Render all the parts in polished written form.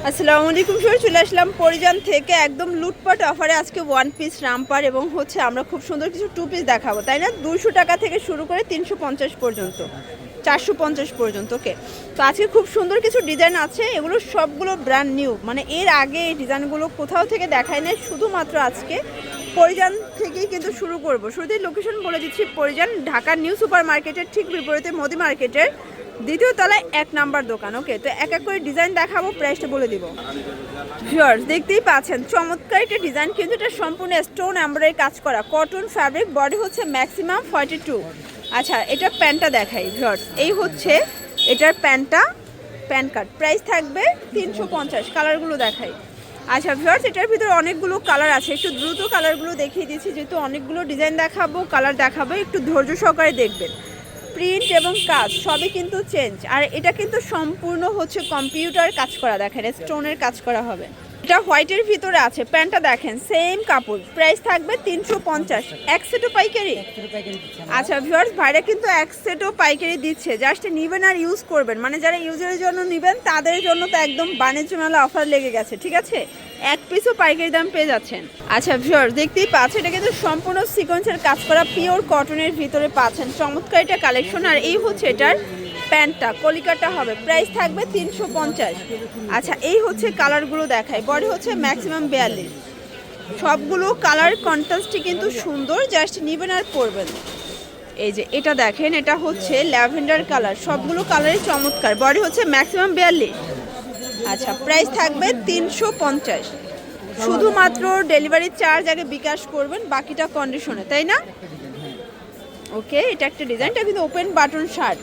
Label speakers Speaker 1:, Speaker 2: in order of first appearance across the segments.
Speaker 1: আসসালামু আলাইকুম স্যার, চলে আসলাম পরিজান থেকে একদম লুটপাট অফারে। আজকে ওয়ান পিস রামপার এবং হচ্ছে আমরা খুব সুন্দর কিছু টু পিস দেখাবো, তাই না? 200 টাকা থেকে শুরু করে 350 পর্যন্ত, 450 পর্যন্ত। ওকে, তো আজকে খুব সুন্দর কিছু ডিজাইন আছে, এগুলো সবগুলো ব্র্যান্ড নিউ, মানে এর আগে এই ডিজাইনগুলো কোথাও থেকে দেখায় নাই, শুধুমাত্র আজকে পরিজান থেকেই কিন্তু শুরু করব। শুরুতেই লোকেশন বলে দিচ্ছি, পরিজান ঢাকার নিউ সুপার মার্কেটের ঠিক বিপরীতে মোদি মার্কেটের দ্বিতীয় তলায় 1 নাম্বার দোকান। ওকে, তো এক এক করে ডিজাইন দেখাবো, প্রাইসটা বলে দিব। ভিউয়ার্স দেখতেই পাচ্ছেন চমৎকার একটা ডিজাইন, কিন্তু এটা সম্পূর্ণ স্টোন এমব্রয়ডারি কাজ করা, কটন ফ্যাব্রিক, বডি হচ্ছে ম্যাক্সিমাম 42। আচ্ছা, এটা প্যান্টটা দেখাই ভিউয়ার্স, এই হচ্ছে এটার প্যান্টটা, প্যান্ট কাট, প্রাইস থাকবে 350। কালারগুলো দেখাই। আচ্ছা ভিউয়ার্স, এটার ভিতরে অনেকগুলো কালার আছে, একটু দ্রুত কালারগুলো দেখিয়ে দিচ্ছি, যেহেতু অনেকগুলো ডিজাইন দেখাবো, কালার দেখাবো, একটু ধৈর্য সহকারে দেখবেন। প্রিন্ট এবং কাজ সবই কিন্তু চেঞ্জ, আর এটা কিন্তু সম্পূর্ণ হচ্ছে কম্পিউটার কাজ করা, দেখেন স্টোনের কাজ করা হবে। এটা হোয়াইটের ভিতরে আছে, প্যান্টটা দেখেন সেম কাপড়, প্রাইস থাকবে 350। এক সেটও পাইকারি। আচ্ছা ভিউয়ার্স, ভাইরা কিন্তু এক সেটও পাইকারি দিচ্ছে, জাস্ট নেবেন আর ইউজ করবেন, মানে যারা ইউজের জন্য নেবেন তাদের জন্য তো একদম বাণিজ্য মেলা অফার লেগে গেছে, ঠিক আছে? এক পিসও পাইকারি দাম পেয়ে যাচ্ছেন। আচ্ছা ভিউয়ার্স দেখতেই পাচ্ছেন, এটা কিন্তু সম্পূর্ণ সিকোয়েন্সের কাজ করা, পিওর কটনের ভিতরে পাচ্ছেন চমৎকার এটা কালেকশন। আর এই হচ্ছে এটার প্যান্টটা, কলিকাটা হবে, প্রাইস থাকবে 350। আচ্ছা, এই হচ্ছে কালারগুলো দেখায়, বডি হচ্ছে ম্যাক্সিমাম 42, সবগুলো কালার কন্ট্রাস্টই কিন্তু সুন্দর, জাস্ট নিবেন আর পরবেন। এই যে এটা দেখেন, এটা হচ্ছে ল্যাভেন্ডার কালার, সবগুলো কালারই চমৎকার, বডি হচ্ছে ম্যাক্সিমাম 42। আচ্ছা, প্রাইস থাকবে 350। শুধুমাত্র ডেলিভারি চার্জ আগে বিকাশ করবেন, বাকিটা কন্ডিশনে, তাই না? ওকে, এটা একটা ডিজাইনটা কিন্তু ওপেন বাটন শার্ট,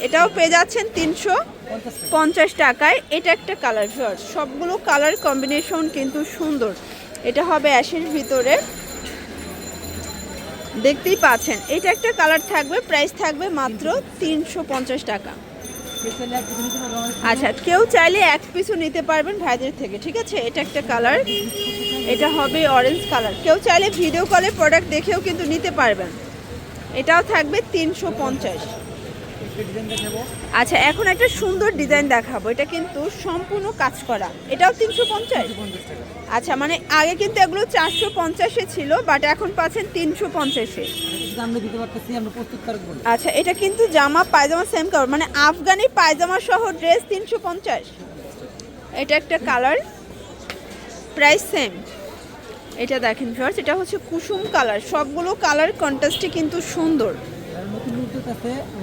Speaker 1: এটাও পেয়ে যাচ্ছেন 350 টাকায়। এটা একটা কালার ভিউয়ার্স, সবগুলো কালার কম্বিনেশন কিন্তু সুন্দর। এটা হবে অ্যাশের ভিতরে, দেখতেই পাচ্ছেন, এটা একটা কালার থাকবে, প্রাইস থাকবে মাত্র 350 টাকা। আচ্ছা, কেউ চাইলে এক পিসও নিতে পারবেন ভাইদের থেকে, ঠিক আছে? এটা একটা কালার, এটা হবে অরেঞ্জ কালার, কেউ চাইলে ভিডিও কলে প্রোডাক্ট দেখেও কিন্তু নিতে পারবেন, এটাও থাকবে 350। আচ্ছা, এখন একটা সুন্দর ডিজাইন দেখাবো, এটা কিন্তু সম্পূর্ণ কাজ করা, এটাও 350। আচ্ছা, মানে আগে কিন্তু এগুলো 450-এ ছিল, বাট এখন পাচ্ছেন 350-এ। আচ্ছা, এটা কিন্তু জামা পায়জামা সেম কালার, মানে আফগানি পায়জামা সহ ড্রেস 350। এটা একটা কালার, প্রাইস সেম। এটা দেখেন ভিউয়ার্স, এটা হচ্ছে কুসুম কালার, সবগুলো কালার কন্ট্রাস্টে কিন্তু সুন্দর।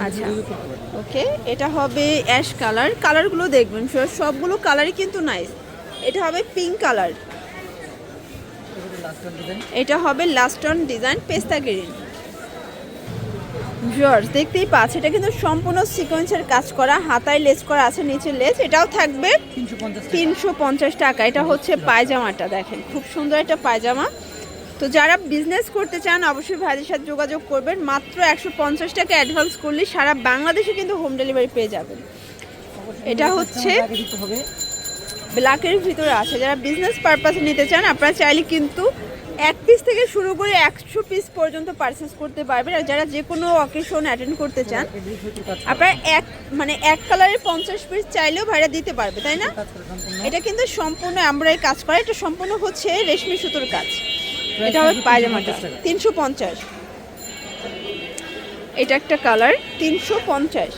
Speaker 1: আচ্ছা ওকে, এটা হবে অ্যাশ কালার, কালারগুলো দেখবেন সবগুলো কালারই কিন্তু নাইস। এটা হবে পিঙ্ক কালার, এটা হবে লাস্ট অন ডিজাইন পেস্তা গ্রিন। ভিউয়ার্স দেখতেই পাচ্ছেন, এটা কিন্তু সম্পূর্ণ সিকোয়েন্সের কাজ করা, হাতায় লেস করা আছে, নিচে লেস, এটাও থাকবে 350 টাকা। এটা হচ্ছে পায়জামাটা, দেখেন খুব সুন্দর একটা পায়জামা। তো যারা বিজনেস করতে চান অবশ্যই ভাইদের সাথে যোগাযোগ করবেন, মাত্র 150 টাকা অ্যাডভান্স করলে সারা বাংলাদেশে কিন্তু হোম ডেলিভারি পেয়ে যাবেন। এটা হচ্ছে ব্ল্যাকের ভিতরে আছে, যারা বিজনেস পারপাসে নিতে চান আপনারা চাইলে কিন্তু 1 পিস থেকে শুরু করে 100 পিস পর্যন্ত পারচেস করতে পারবেন। আর যারা যে কোনো অকেশন অ্যাটেন্ড করতে চান আপনারা এক কালারের 50 পিস চাইলেও ভাইরা দিতে পারবে, তাই না? এটা কিন্তু সম্পূর্ণ এমব্রয়ডারি কাজ করা, এটা সম্পূর্ণ হচ্ছে রেশমি সুতোর কাজ। এটা হবে পায়জামাটা 350। এটা একটা কালার 350।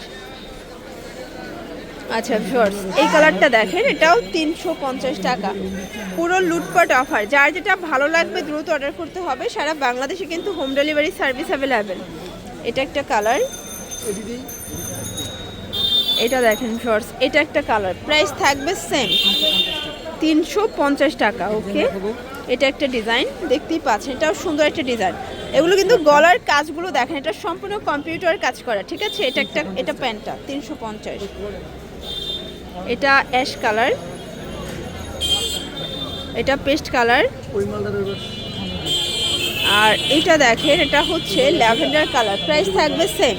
Speaker 1: আচ্ছা ভিউয়ার্স, এই কালারটা দেখেন, এটাও 350 টাকা। পুরো লুটপাট অফার, যার যেটা ভালো লাগবে দ্রুত অর্ডার করতে হবে, সারা বাংলাদেশে কিন্তু হোম ডেলিভারি সার্ভিস অ্যাভেলেবেল। এটা একটা কালার, এটা দেখেন ভিউয়ার্স, এটা একটা কালার, প্রাইস থাকবে সেম 350 টাকা। ওকে, এটা একটা ডিজাইন দেখতেই পাচ্ছেন, এটাও সুন্দর একটা ডিজাইন। এগুলো কিন্তু গলার কাজগুলো দেখেন, এটা সম্পূর্ণ কম্পিউটার কাজ করা, ঠিক আছে? এটা প্যান্টটা 350। এটা অ্যাশ কালার, এটা পেস্ট কালার, আর এটা দেখেন এটা হচ্ছে ল্যাভেন্ডার কালার, প্রাইস থাকবে সেম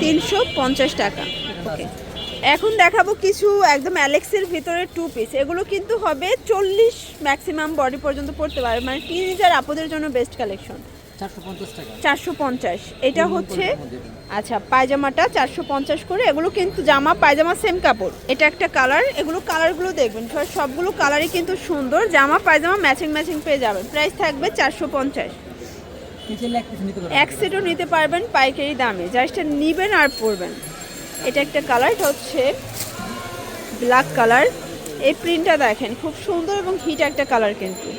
Speaker 1: 350 টাকা। ওকে, এখন দেখাবো কিছু একদম অ্যালেক্সের ভিতরে টু পিস, এগুলো কিন্তু হবে 40 ম্যাক্সিমাম বডি পর্যন্ত পড়তে পারবে, মানে টিনেজার আপুদের জন্য বেস্ট কালেকশন।
Speaker 2: 450 টাকা।
Speaker 1: 450। এটা হচ্ছে আচ্ছা পায়জামাটা 450 করে। এগুলো কিন্তু জামা পায়জামা সেম কাপড়। এটা একটা কালার, এগুলো কালারগুলো দেখবেন সবগুলো কালারই কিন্তু সুন্দর, জামা পায়জামা ম্যাচিং ম্যাচিং পেয়ে যাবেন। প্রাইস থাকবে 450। এক সেটও নিতে পারবেন পাইকারি দামে, জাস্ট নিবেন আর পরবেন। এটা একটা কালার, এটা হচ্ছে ব্ল্যাক কালার। এই প্রিন্টটা দেখেন খুব সুন্দর এবং হিট একটা কালার কিন্তু।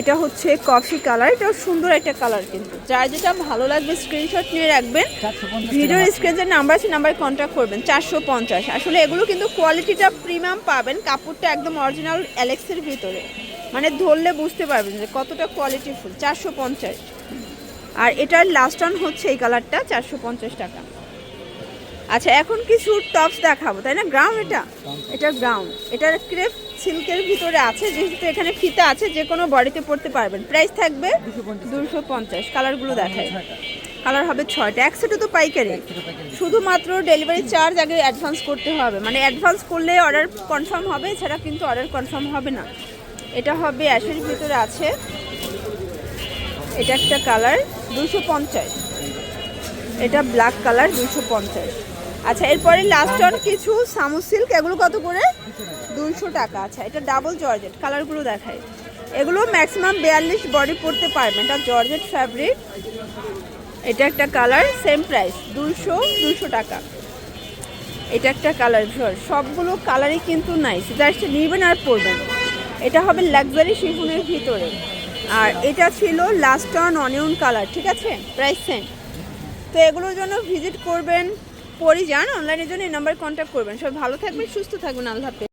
Speaker 1: এটা হচ্ছে কফি কালার, এটাও সুন্দর একটা কালার কিন্তু। যার যেটা ভালো লাগবে স্ক্রিনশট নিয়ে রাখবেন, ভিডিওর স্ক্রিনে নাম্বার আছে নাম্বারে কন্ট্যাক্ট করবেন। 450। আসলে এগুলো কিন্তু কোয়ালিটিটা প্রিমিয়াম পাবেন, কাপড়টা একদম অরিজিনাল অ্যালেক্সের ভিতরে, মানে ধরলে বুঝতে পারবেন যে কতটা কোয়ালিটিফুল। 450। আর এটার লাস্ট অন হচ্ছে এই কালারটা 450 টাকা। আচ্ছা এখন কিছু টপস দেখাবো তাই না? গ্রাউন্ড, এটা গ্রাউন্ড, এটার ক্রেপ সিল্কের ভিতরে আছে, যেহেতু এখানে ফিতা আছে, যে কোনো বডিতে পরতে পারবেন। প্রাইস থাকবে 250। কালারগুলো দেখায়, কালার হবে 6টা। এক সেটও তো পাইকারি, শুধুমাত্র ডেলিভারি চার্জ আগে অ্যাডভান্স করতে হবে, মানে অ্যাডভান্স করলে অর্ডার কনফার্ম হবে, এছাড়া কিন্তু অর্ডার কনফার্ম হবে না। এটা হবে অ্যাশের ভিতরে আছে, এটা একটা কালার 250। এটা ব্ল্যাক কালার 250। আচ্ছা এরপরে লাস্ট অন কিছু সামু সিল্ক, এগুলো কত করে? 200 টাকা। আচ্ছা এটা ডাবল জর্জেট, কালারগুলো দেখায়। এগুলো ম্যাক্সিমাম 42 বডি পরতে পারবেন, এটা জর্জেট ফ্যাব্রিক। এটা একটা কালার, সেম প্রাইস 200 টাকা। এটা একটা কালার, সবগুলো কালারই কিন্তু নাইস, জাস্ট নিবেন আর পরবেন। এটা হবে লাক্সারি শিফনের ভিতরে। আর এটা ছিল লাস্ট অন অনিয়ন কালার, ঠিক আছে? Price same. তো এগুলোর জন্য ভিজিট করবেন পরিজান, অনলাইনের জন্য এই নাম্বারে কন্ট্যাক্ট করবেন। সবাই ভালো থাকবেন, সুস্থ থাকবেন, আল্লাহ হাফেজ।